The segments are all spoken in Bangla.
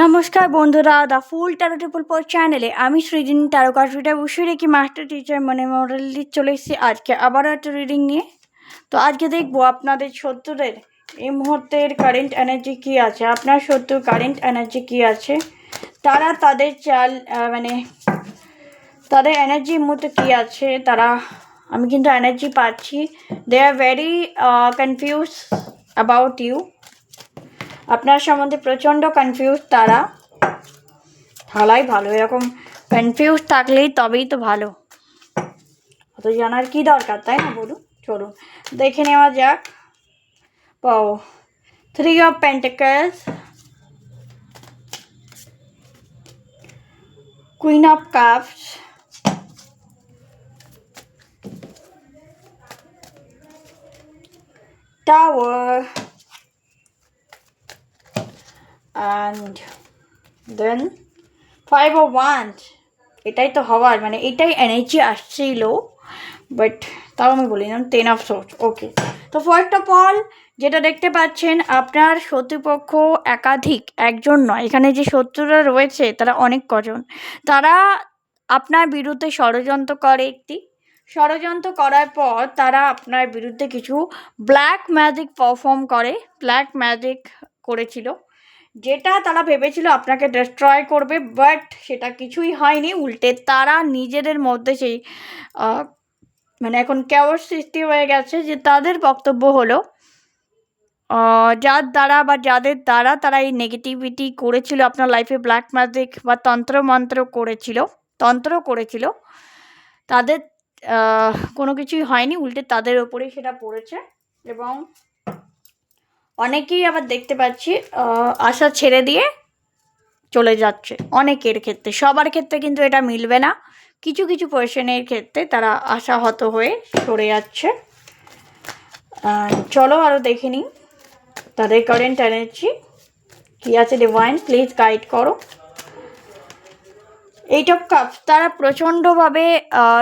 নমস্কার বন্ধুরা, দ্য ফুল ট্যারো ট্রিপল পর চ্যানেলে আমি সৃজন ট্যারো কার্ড রিডার বসে রেখে মাস্টার টিচার মানে মডেলি চলে এসেছি আজকে আবারও একটা রিডিং নিয়ে। তো আজকে দেখবো আপনাদের শত্রুদের এই মুহূর্তের কারেন্ট এনার্জি কী আছে, আপনার শত্রুর কারেন্ট এনার্জি কী আছে, তারা তাদের তাদের এনার্জির মধ্যে কী আছে। আমি কিন্তু এনার্জি পাচ্ছি, they are very confuse about you. আপনার সম্বন্ধে প্রচণ্ড কনফিউজ তারা। ভালোই ভালো, এরকম কনফিউজ থাকলেই তবেই তো ভালো। অত জানার কি দরকার, তাই না বলুন? চলুন দেখে নেওয়া যাক। পাও 3 of Pentacles, Queen of Cups, Tower, and then 5 of Wands. এটাই তো হওয়ার, মানে এটাই এনার্জি আসছিল, বাট তাও আমি বলিলাম 10 of Swords। ওকে, তো ফার্স্ট অফ অল যেটা দেখতে পাচ্ছেন, আপনার শত্রুপক্ষ একাধিক, একজন নয়। এখানে যে শত্রুরা রয়েছে তারা অনেক কজন। তারা আপনার বিরুদ্ধে ষড়যন্ত্র করে। ষড়যন্ত্র করার পর তারা আপনার বিরুদ্ধে কিছু ব্ল্যাক ম্যাজিক পারফর্ম করে। ব্ল্যাক ম্যাজিক করেছিল, যেটা তারা ভেবেছিল আপনাকে ডিস্ট্রয় করবে, বাট সেটা কিছুই হয়নি। উল্টে তারা নিজেদের মধ্যে সেই এখন কেওয়াস সৃষ্টি হয়ে গেছে। যে তাদের বক্তব্য হলো, যার দ্বারা বা যাদের দ্বারা তারা এই নেগেটিভিটি করেছিল আপনার লাইফে, ব্ল্যাক ম্যাজিক বা তন্ত্র করেছিল, তাদের কোনো কিছুই হয়নি। উল্টে তাদের ওপরেই সেটা পড়েছে। এবং অনেকেই আবার দেখতে পাচ্ছি আশা ছেড়ে দিয়ে চলে যাচ্ছে। অনেকের ক্ষেত্রে, সবার ক্ষেত্রে কিন্তু এটা মিলবে না। কিছু কিছু পার্সনের ক্ষেত্রে তারা আশাহত হয়ে সরে যাচ্ছে। চলো আরও দেখে নিই তাদের কারেন্ট এনার্জি কী আছে। ডিভাইন প্লিজ গাইড করো। 8 of Cups, তারা প্রচণ্ডভাবে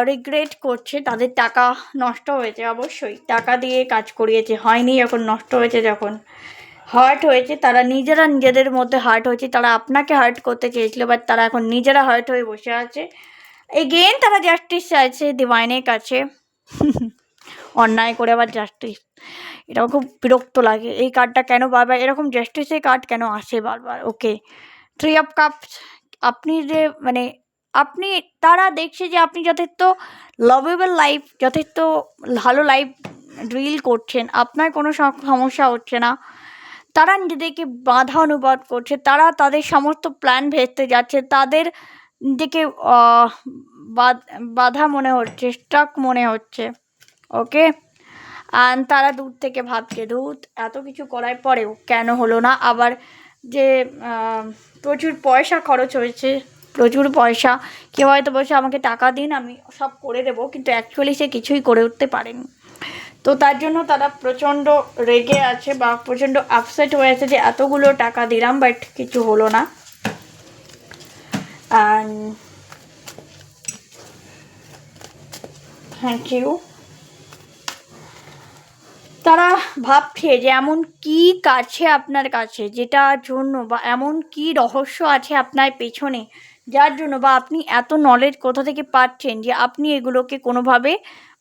রিগ্রেট করছে। তাদের টাকা নষ্ট হয়েছে, অবশ্যই টাকা দিয়ে কাজ করিয়েছে, হয়নি। এখন নষ্ট হয়েছে, যখন হার্ট হয়েছে, তারা নিজেদের মধ্যে হার্ট হয়েছে। তারা আপনাকে হার্ট করতে চেয়েছিল, বাট তারা এখন নিজেরা হার্ট হয়ে বসে আছে। এগেন তারা জাস্টিস চাইছে ডিভাইনের কাছে। অন্যায় করে আবার জাস্টিস, এটাও খুব বিরক্ত লাগে। এই কার্ডটা কেন বারবার এরকম জাস্টিসের কার্ড কেন আসে বারবার? ওকে, 3 of Cups, আপনি যে তারা দেখছে যে আপনি যথেষ্ট লাভেবল লাইফ, যথেষ্ট ভালো লাইফ ড্রিল করছেন, আপনার কোনো সমস্যা হচ্ছে না। তারা নিজেদেরকে বাধা অনুভব করছে। তারা তাদের সমস্ত প্ল্যান ভেস্তে যাচ্ছে। তাদের নিজেকে বাধা মনে হচ্ছে, স্টাক মনে হচ্ছে। ওকে, আর তারা দূর থেকে ভাবছে, এত কিছু করার পরেও কেন হলো না। আবার যে প্রচুর পয়সা খরচ হয়েছে, প্রচুর পয়সা। কেউ হয়তো বলছে আমাকে টাকা দিন, আমি সব করে দেবো, কিন্তু অ্যাকচুয়ালি সে কিছুই করে উঠতে পারেনি। তো তার জন্য তারা প্রচণ্ড রেগে আছে বা প্রচণ্ড আপসেট হয়ে আছে যে এতগুলো টাকা দিলাম, বাট কিছু হলো না। And thank you. তারা ভাবছে যে এমন কি কাছে আপনার কাছে, যেটার জন্য বা এমন কি রহস্য আছে আপনার পেছনে, যার জন্য বা আপনি এত নলেজ কোথা থেকে পাচ্ছেন যে আপনি এগুলোকে কোনোভাবে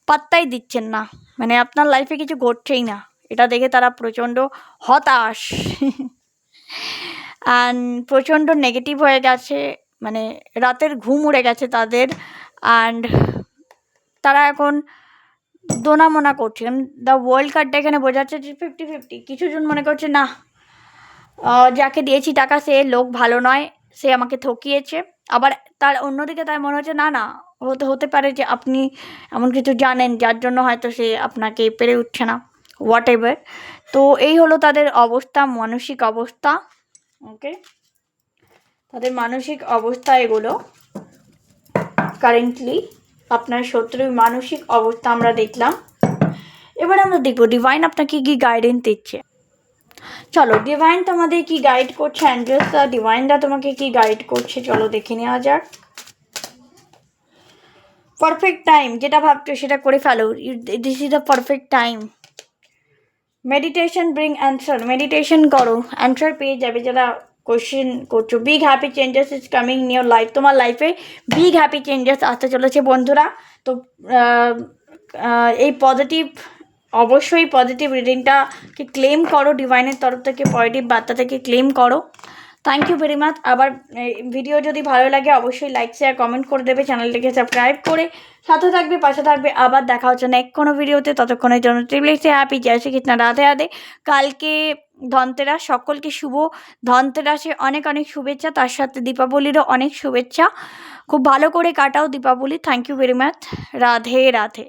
পাত্তাই দিচ্ছেন না। মানে আপনার লাইফে কিছু ঘটছেই না। এটা দেখে তারা প্রচণ্ড হতাশ অ্যান্ড প্রচণ্ড নেগেটিভ হয়ে গেছে। মানে রাতের ঘুম উড়ে গেছে তাদের। অ্যান্ড তারা এখন দোনামোনা করছে। দ্য ওয়ার্ল্ড কার্ডটা এখানে বোঝাচ্ছে যে 50-50। কিছুজন মনে করছে না, যাকে দিয়েছি টাকা সে লোক ভালো নয়, সে আমাকে ঠকিয়েছে। আবার তার অন্যদিকে তার মনে হচ্ছে না, হতে পারে যে আপনি এমন কিছু জানেন যার জন্য হয়তো সে আপনাকে পেরে উঠছে না, হোয়াট এভার। তো এই হলো তাদের অবস্থা, মানসিক অবস্থা। ওকে, তাদের মানসিক অবস্থা এগুলো কারেন্টলি। আপনার শত্রুর মানসিক অবস্থা আমরা দেখলাম। এবার আমরা দেখবো ডিভাইন আপনাকে কি গাইডেন্স দিচ্ছে। চলো, ডিভাইন তোমাদের কি গাইড করছে, অ্যাঞ্জেলসরা, ডিভাইনরা তোমাকে কি গাইড করছে, চলো দেখে নেওয়া যাক। পারফেক্ট টাইম, যেটা ভাবছো সেটা করে ফেলো। This is the perfect time. Meditation bring answer, meditation করো, অ্যান্সার পেয়ে যাবে। যারা কোশ্চেন করছো। Big happy changes is coming in your life, তোমার লাইফে বিগ হ্যাপি চেঞ্জেস আসতে চলেছে বন্ধুরা। তো এই পজিটিভ, অবশ্যই পজিটিভ রিডিংটাকে ক্লেম করো, ডিভাইনের তরফ থেকে পজিটিভ বার্তা থেকে ক্লেম করো। Thank you very much. আবার ভিডিও যদি ভালো লাগে অবশ্যই লাইক শেয়ার কমেন্ট করে দেবে, চ্যানেলটিকে সাবস্ক্রাইব করে সাথে থাকবে, পাশে থাকবে। আবার দেখা হচ্ছে নেক্সট কোনো ভিডিওতে, ততক্ষণের জন্য ট্রিপলেসে হ্যাপি, জয় শ্রীকৃষ্ণ, রাধে রাধে। কালকে ধনতেরাস, সকলকে শুভ ধনতেরাসে অনেক অনেক শুভেচ্ছা, তার সাথে দীপাবলিরও অনেক শুভেচ্ছা। খুব ভালো করে কাটাও Deepavali. Thank you very much, Radhe Radhe.